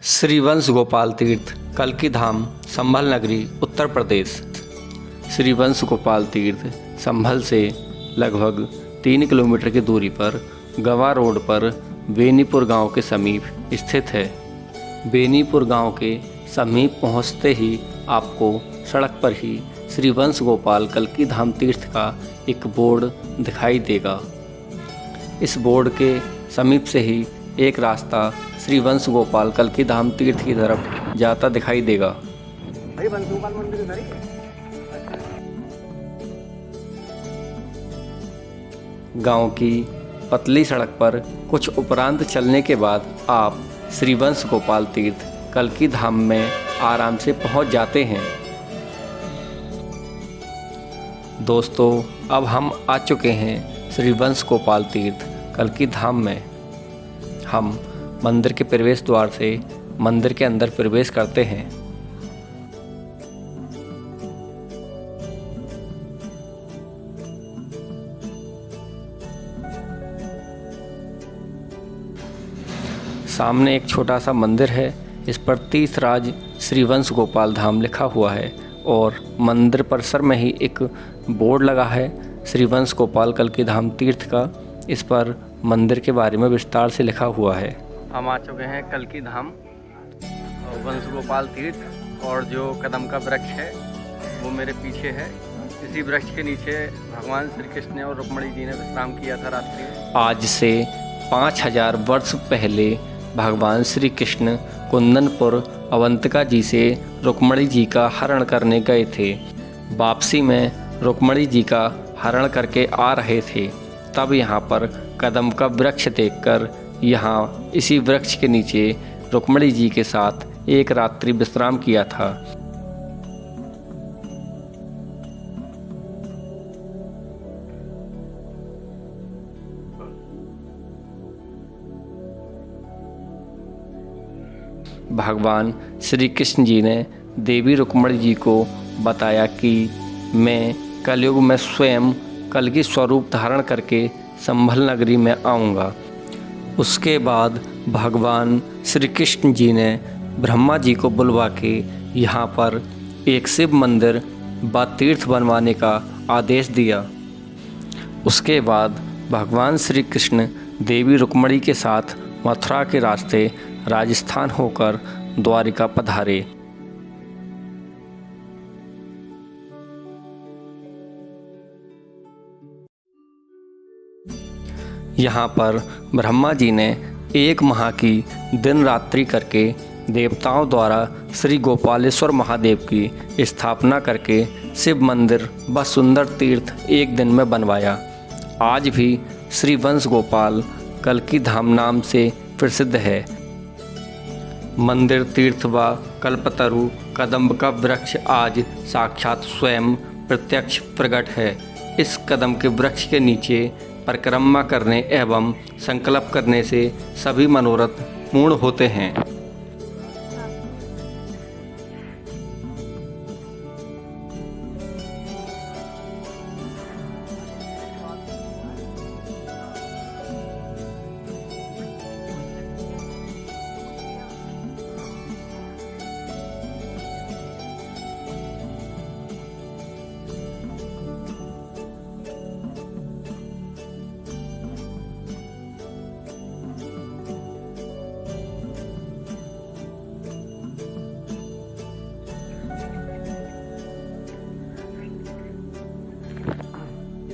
श्री वंश गोपाल तीर्थ कल्की धाम संभल नगरी उत्तर प्रदेश। श्री वंश गोपाल तीर्थ संभल से लगभग 3 किलोमीटर की दूरी पर गवा रोड पर बेनीपुर गांव के समीप स्थित है। बेनीपुर गांव के समीप पहुंचते ही आपको सड़क पर ही श्री वंश गोपाल कल्की धाम तीर्थ का एक बोर्ड दिखाई देगा। इस बोर्ड के समीप से ही एक रास्ता श्री वंश गोपाल कल्की धाम तीर्थ की तरफ जाता दिखाई देगा। गांव की पतली सड़क पर कुछ उपरांत चलने के बाद आप श्री वंश गोपाल तीर्थ कल्की धाम में आराम से पहुंच जाते हैं। दोस्तों, अब हम आ चुके हैं श्री वंश गोपाल तीर्थ कल्की धाम में। हम मंदिर के प्रवेश द्वार से मंदिर के अंदर प्रवेश करते हैं। सामने एक छोटा सा मंदिर है। इस पर तीर्थराज श्री वंश गोपाल धाम लिखा हुआ है और मंदिर परिसर में ही एक बोर्ड लगा है श्री वंश गोपाल कल्की धाम तीर्थ का। इस पर मंदिर के बारे में विस्तार से लिखा हुआ है। हम आ चुके हैं कल्की धाम वंश गोपाल तीर्थ और जो कदम का वृक्ष है वो मेरे पीछे है। इसी वृक्ष के नीचे भगवान श्री कृष्ण और रुक्मणी जी ने विश्राम किया था रात्रि में। आज से 5000 वर्ष पहले भगवान श्री कृष्ण कुंदनपुर अवंतिका जी से रुक्मणी जी का हरण करने गए थे। वापसी में रुक्मणी जी का हरण करके आ रहे थे, तब यहाँ पर कदम का वृक्ष देखकर यहाँ इसी वृक्ष के नीचे रुक्मणी जी के साथ एक रात्रि विश्राम किया था। भगवान श्री कृष्ण जी ने देवी रुक्मणी जी को बताया कि मैं कलयुग में स्वयं कल्की स्वरूप धारण करके संभल नगरी में आऊँगा। उसके बाद भगवान श्री कृष्ण जी ने ब्रह्मा जी को बुलवा के यहाँ पर एक शिव मंदिर व तीर्थ बनवाने का आदेश दिया। उसके बाद भगवान श्री कृष्ण देवी रुक्मणी के साथ मथुरा के रास्ते राजस्थान होकर द्वारिका पधारे। यहाँ पर ब्रह्मा जी ने 1 माह की दिन रात्रि करके देवताओं द्वारा श्री गोपालेश्वर महादेव की स्थापना करके शिव मंदिर व सुंदर तीर्थ एक दिन में बनवाया। आज भी श्री वंश गोपाल कल्की धाम नाम से प्रसिद्ध है। मंदिर, तीर्थ व कल्पतरु कदम्ब का वृक्ष आज साक्षात स्वयं प्रत्यक्ष प्रकट है। इस कदम के वृक्ष के नीचे परिक्रमा करने एवं संकल्प करने से सभी मनोरथ पूर्ण होते हैं।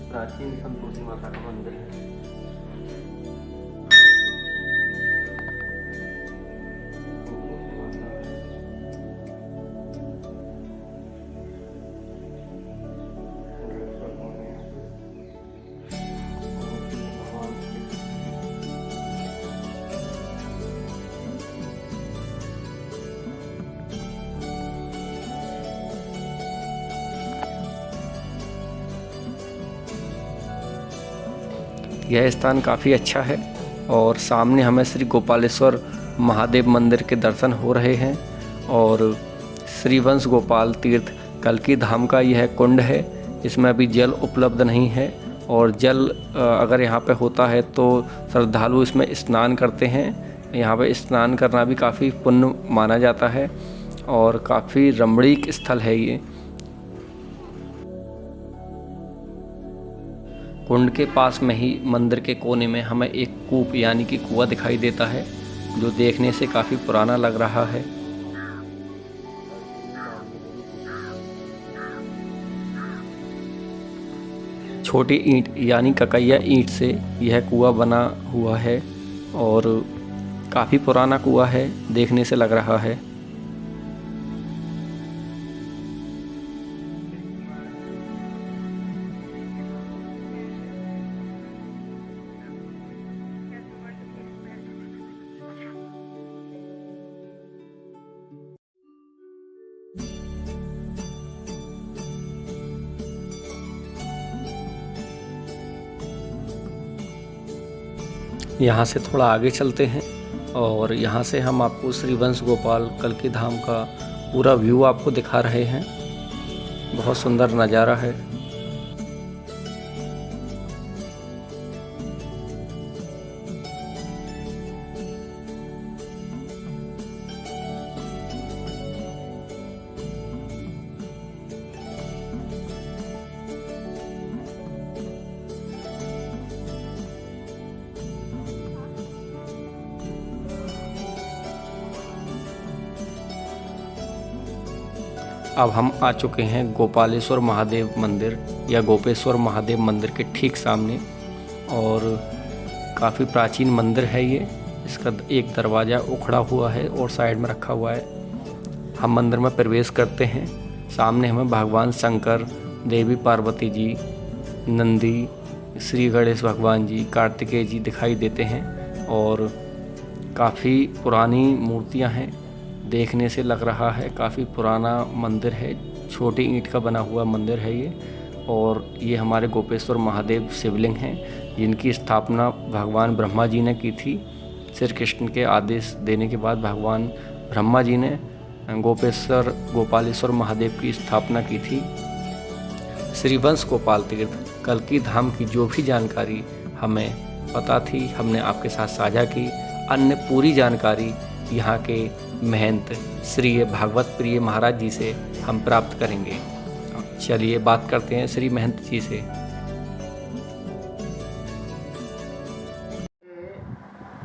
प्राचीन संतोषी माता का मंदिर है। यह स्थान काफ़ी अच्छा है और सामने हमें श्री गोपालेश्वर महादेव मंदिर के दर्शन हो रहे हैं। और श्री वंश गोपाल तीर्थ कल्की धाम का यह कुंड है। इसमें अभी जल उपलब्ध नहीं है और जल अगर यहाँ पे होता है तो श्रद्धालु इसमें स्नान करते हैं यहाँ पे स्नान करना भी काफ़ी पुण्य माना जाता है और काफ़ी रमणीक स्थल है ये। कुंड के पास में ही मंदिर के कोने में हमें एक कूप यानी कि कुआं दिखाई देता है, जो देखने से काफ़ी पुराना लग रहा है। छोटी ईंट यानी ककैया ईंट से यह कुआं बना हुआ है और काफ़ी पुराना कुआं है, देखने से लग रहा है। यहाँ से थोड़ा आगे चलते हैं और यहाँ से हम आपको श्री वंश गोपाल कल्की धाम का पूरा व्यू आपको दिखा रहे हैं। बहुत सुंदर नज़ारा है। अब हम आ चुके हैं गोपालेश्वर महादेव मंदिर या गोपेश्वर महादेव मंदिर के ठीक सामने और काफ़ी प्राचीन मंदिर है ये। इसका एक दरवाज़ा उखड़ा हुआ है और साइड में रखा हुआ है। हम मंदिर में प्रवेश करते हैं। सामने हमें भगवान शंकर, देवी पार्वती जी, नंदी, श्री गणेश भगवान जी, कार्तिकेय जी दिखाई देते हैं और काफ़ी पुरानी मूर्तियां हैं। देखने से लग रहा है काफ़ी पुराना मंदिर है। छोटी ईंट का बना हुआ मंदिर है ये और ये हमारे गोपेश्वर महादेव शिवलिंग हैं, जिनकी स्थापना भगवान ब्रह्मा जी ने की थी। श्री कृष्ण के आदेश देने के बाद भगवान ब्रह्मा जी ने गोपालेश्वर महादेव की स्थापना की थी। श्री वंश गोपाल तीर्थ कल्की धाम की जो भी जानकारी हमें पता थी हमने आपके साथ साझा की। अन्य पूरी जानकारी यहाँ के महंत श्री भागवत प्रिय महाराज जी से हम प्राप्त करेंगे। चलिए बात करते हैं श्री महंत जी से।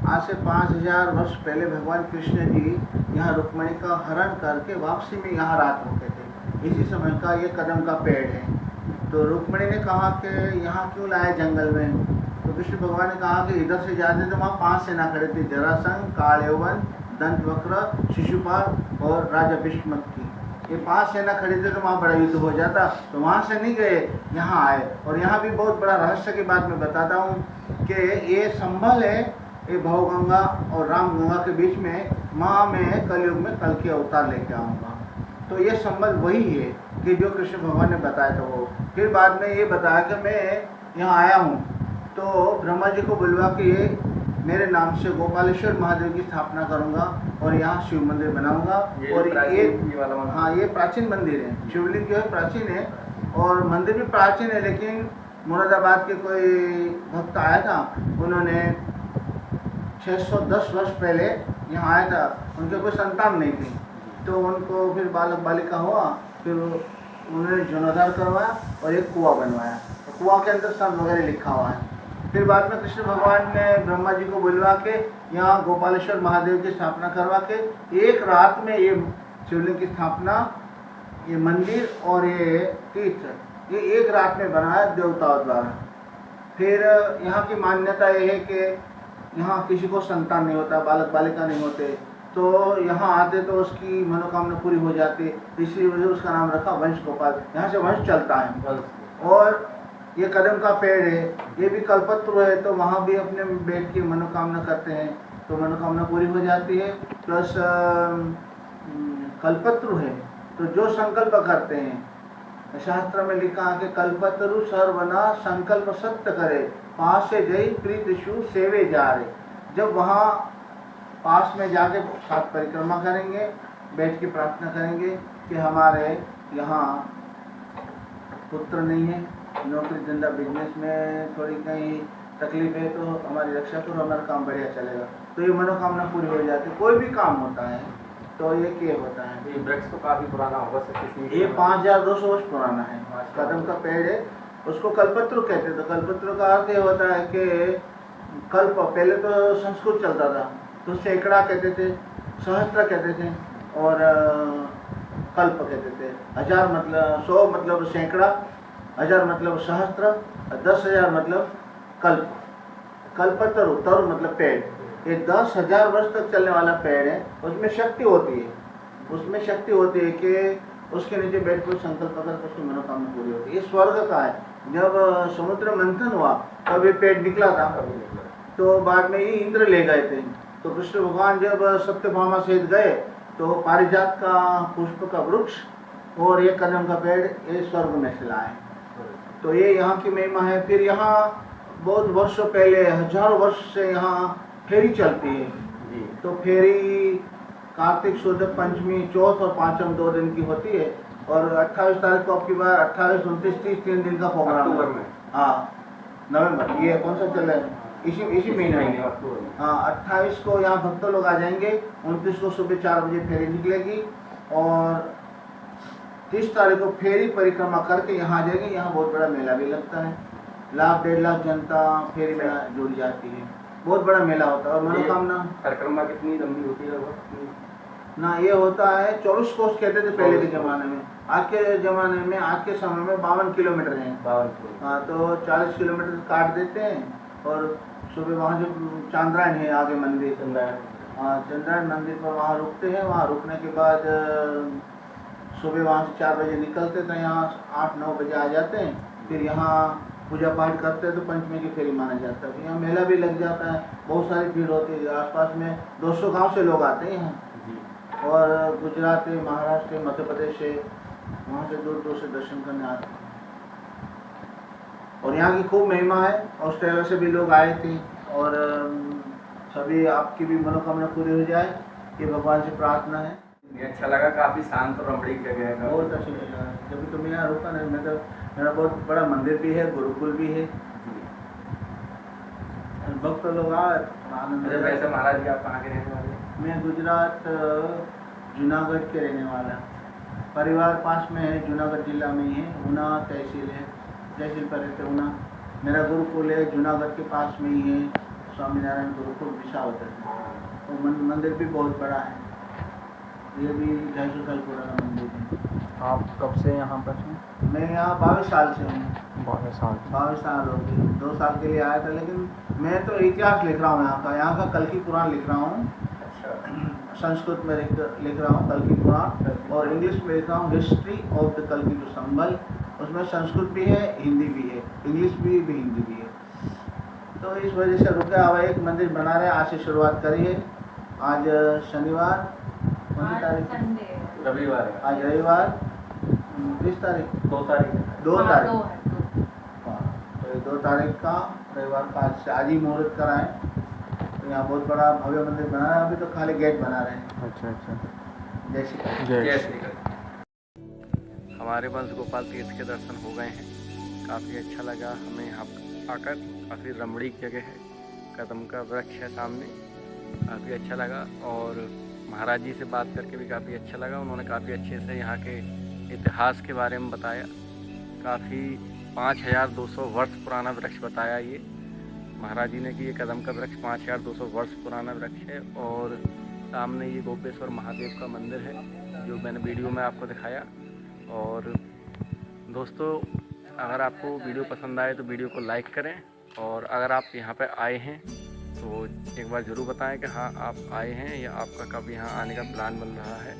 आज से 5000 वर्ष पहले भगवान कृष्ण जी यहाँ रुक्मिणी का हरण करके वापसी में यहाँ रात रुके थे। इसी समय का ये कदम का पेड़ है। तो रुक्मिणी ने कहा कि यहाँ क्यों लाए जंगल में। तो कृष्ण भगवान ने कहा कि इधर से जाते तो वहाँ 5 सेना खड़े थे, जरासंध, कालयवन, दंतवक्र, शिशुपाल और राजा भीष्मक की। ये 5 सेना खड़े थे तो वहाँ बड़ा युद्ध हो जाता। तो वहाँ से नहीं गए, यहाँ आए। और यहाँ भी बहुत बड़ा रहस्य की बात मैं बताता हूँ कि ये संभल है, ये भवगंगा और रामगंगा के बीच में माँ में कलयुग में कल्कि अवतार लेके आऊँगा। तो ये संबल वही है कि जो कृष्ण भगवान ने बताया था वो। फिर बाद में ये बताया कि मैं यहाँ आया हूँ तो ब्रह्मा जी को बुलवा के मेरे नाम से गोपालेश्वर महादेव की स्थापना करूँगा और यहाँ शिव मंदिर बनाऊँगा। और ये प्राचीन मंदिर है। शिवलिंग जो है प्राचीन है और मंदिर भी प्राचीन है। लेकिन मुरादाबाद के कोई भक्त आया था, उन्होंने 610 वर्ष पहले यहाँ आया था, उनके कोई संतान नहीं थी। तो उनको फिर बालक बालिका हुआ, फिर उन्होंने जीर्णोद्धार करवाया और एक कुआं बनवाया। तो कुआं के अंदर सब वगैरह लिखा हुआ है। फिर बाद में कृष्ण भगवान ने ब्रह्मा जी को बुलवा के यहाँ गोपालेश्वर महादेव की स्थापना करवा के एक रात में ये शिवलिंग की स्थापना, ये मंदिर और ये तीर्थ ये एक रात में बनाया देवताओं द्वारा। फिर यहाँ की मान्यता ये है कि यहाँ किसी को संतान नहीं होता, बालक बालिका नहीं होते, तो यहाँ आते तो उसकी मनोकामना पूरी हो जाती। इसलिए वजह उसका नाम रखा वंश गोपाल। यहाँ से वंश चलता है। और ये कदम का पेड़ है, ये भी कल्पत्रु है, तो वहाँ भी अपने बैठ के मनोकामना करते हैं तो मनोकामना पूरी हो जाती है। प्लस कल्पत्रु है तो जो संकल्प करते हैं, शास्त्र में लिखा है कि कल्पत्रु सर्वना संकल्प सत्य करे, पास से जय प्रीतिशु सेवे जा रहे। जब वहाँ पास में जाके साथ परिक्रमा करेंगे, बैठ के प्रार्थना करेंगे कि हमारे यहाँ पुत्र नहीं है, नौकरी धंधा बिजनेस में थोड़ी कहीं तकलीफ है तो हमारी रक्षा करो, हमारा काम बढ़िया चलेगा। तो ये मनोकामना पूरी हो जाती है। कोई भी काम होता है तो ये होता है। ये वृक्ष तो काफी पुराना होगा सर, ये 5200 वर्ष पुराना है। कदम का पेड़ है, उसको कल्पत्रु कहते हैं। तो कल्पत्रु का अर्थ ये होता है कि कल्प, पहले तो संस्कृत चलता था तो सैकड़ा कहते थे, सहस्त्र कहते थे और कल्प कहते थे। 1000 मतलब 100 मतलब सैकड़ा, 1000 मतलब सहस्त्र, 10,000 मतलब कल्प। कल्पतरु, तरु मतलब पेड़। ये 10,000 वर्ष तक चलने वाला पेड़ है। उसमें शक्ति होती है, उसमें शक्ति होती है कि उसके नीचे बैठ कर संकल्प कर उसकी मनोकामना पूरी होती है। ये स्वर्ग का है। जब समुद्र मंथन हुआ तब ये पेड़ निकला था, तो बाद में ही इंद्र ले गए थे। तो कृष्ण भगवान जब सत्यभामा सहित गए तो पारिजात का पुष्प का वृक्ष और ये कदम का पेड़ ये स्वर्ग में से लाए। तो ये यहाँ की महिमा है। फिर यहाँ बहुत वर्षों पहले, हजारों वर्ष से यहाँ फेरी चलती है। तो फेरी कार्तिक शुद्ध पंचमी, चौथ और पांचम 2 दिन की होती है। और 28 तारीख को आपकी बार 28, 29, 30 3 दिन का प्रोग्राम है। हाँ, नवंबर, ये कौन सा चल रहा है? इसी महीने में। हाँ, 28 को यहाँ भक्त लोग आ जाएंगे। 29 को सुबह 4 बजे फेरी निकलेगी और 30 तारीख को फेरी परिक्रमा करके यहाँ आ जाएंगे। यहाँ बहुत बड़ा मेला भी लगता है। 1,00,000 1,50,000 जनता फेरी में जुड़ जाती है। बहुत बड़ा मेला होता है। और मनोकामना परिक्रमा कितनी लंबी होती है? ना ये होता है 24 कोस कहते थे पहले के ज़माने में। आज के ज़माने में, आज के समय में 52 किलोमीटर है। 52। हाँ, तो 40 किलोमीटर काट देते हैं। और सुबह वहाँ जो चांद्रायण है आगे मंदिर, हाँ चंद्रायण मंदिर पर वहाँ रुकते हैं। वहाँ रुकने के बाद सुबह वहाँ से 4 बजे निकलते तो यहाँ 8-9 बजे आ जाते हैं। फिर यहाँ पूजा पाठ करते हैं तो पंचमी की फेरी माना जाता है। यहाँ मेला भी लग जाता है, बहुत सारी भीड़ होती है। आसपास में 200 गांव से लोग आते हैं यहाँ, और गुजरात से, महाराष्ट्र से, मध्य प्रदेश से, वहाँ से दूर दूर से दर्शन करने आते हैं। और यहाँ की खूब महिमा है। ऑस्ट्रेलिया से भी लोग आए थे। और सभी आपकी भी मनोकामना पूरी हो जाए, ये भगवान से प्रार्थना है। अच्छा लगा, काफी शांत और रमणीक जगह है। बहुत अच्छी जगह है। जब तो मैं यहाँ रुका नहीं, मैं तो, मेरा बहुत बड़ा मंदिर भी है, गुरुकुल भी है। भक्त लोग आनंद। वैसे महाराज जी आप कहाँ के रहने वाले? मैं गुजरात जूनागढ़ के रहने वाला। परिवार पास में है, जूनागढ़ जिला में ही है। ऊना तहसील है, तहसील पर रहते ऊना। मेरा गुरुकुल है जूनागढ़ के पास में ही है, स्वामीनारायण गुरुकुल विशावदर। तो मंदिर भी बहुत बड़ा है। ये भी 250 साल पुराना मंदिर है। आप कब से यहाँ पर हैं? मैं यहाँ 22 साल से हूँ। 22 साल। 22 साल हो गए। 2 साल के लिए आया था, लेकिन मैं तो इतिहास लिख रहा हूँ यहाँ का कल की पुराण लिख रहा हूँ। संस्कृत में लिख रहा हूँ कल की पुराण, और इंग्लिश में लिख रहा हूँ हिस्ट्री ऑफ द कल की जो संबल। उसमें संस्कृत भी है, हिंदी भी है, इंग्लिश भी हिंदी भी है। तो इस वजह से रुके। अब एक मंदिर बना रहे हैं, आज से शुरुआत करी है। आज शनिवार, कौन सी तारीख? रविवार है। आज रविवार, 20 तारीख, 2 तारीख। 2 तारीख। हाँ, तो ये 2 तारीख का रविवार का आज ही मुहूर्त कराएं। तो यहाँ बहुत बड़ा भव्य मंदिर बना रहे हैं। अभी तो खाली गेट बना रहे हैं। अच्छा अच्छा। जय श्री कृष्ण। जय श्री कृष्ण। हमारे वंश गोपाल तीर्थ के दर्शन हो गए हैं। काफ़ी अच्छा लगा हमें यहाँ आकर। काफ़ी रमणीक जगह है, कदम का वृक्ष है सामने, काफ़ी अच्छा लगा। और महाराज जी से बात करके भी काफ़ी अच्छा लगा। उन्होंने काफ़ी अच्छे से यहाँ के इतिहास के बारे में बताया। काफ़ी 5200 वर्ष पुराना वृक्ष बताया ये महाराज जी ने कि ये कदम का वृक्ष 5200 वर्ष पुराना वृक्ष है। और सामने ये गोपेश्वर महादेव का मंदिर है जो मैंने वीडियो में आपको दिखाया। और दोस्तों, अगर आपको वीडियो पसंद आए तो वीडियो को लाइक करें, और अगर आप यहाँ पर आए हैं तो एक बार ज़रूर बताएं कि हाँ आप आए हैं या आपका कब यहाँ आने का प्लान बन रहा है।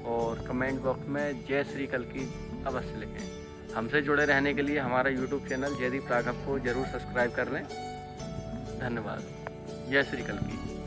और कमेंट बॉक्स में जय श्री कल्की अवश्य लिखें। हमसे जुड़े रहने के लिए हमारा यूट्यूब चैनल जयदीप राघव को ज़रूर सब्सक्राइब कर लें। धन्यवाद। जय श्री कल्की।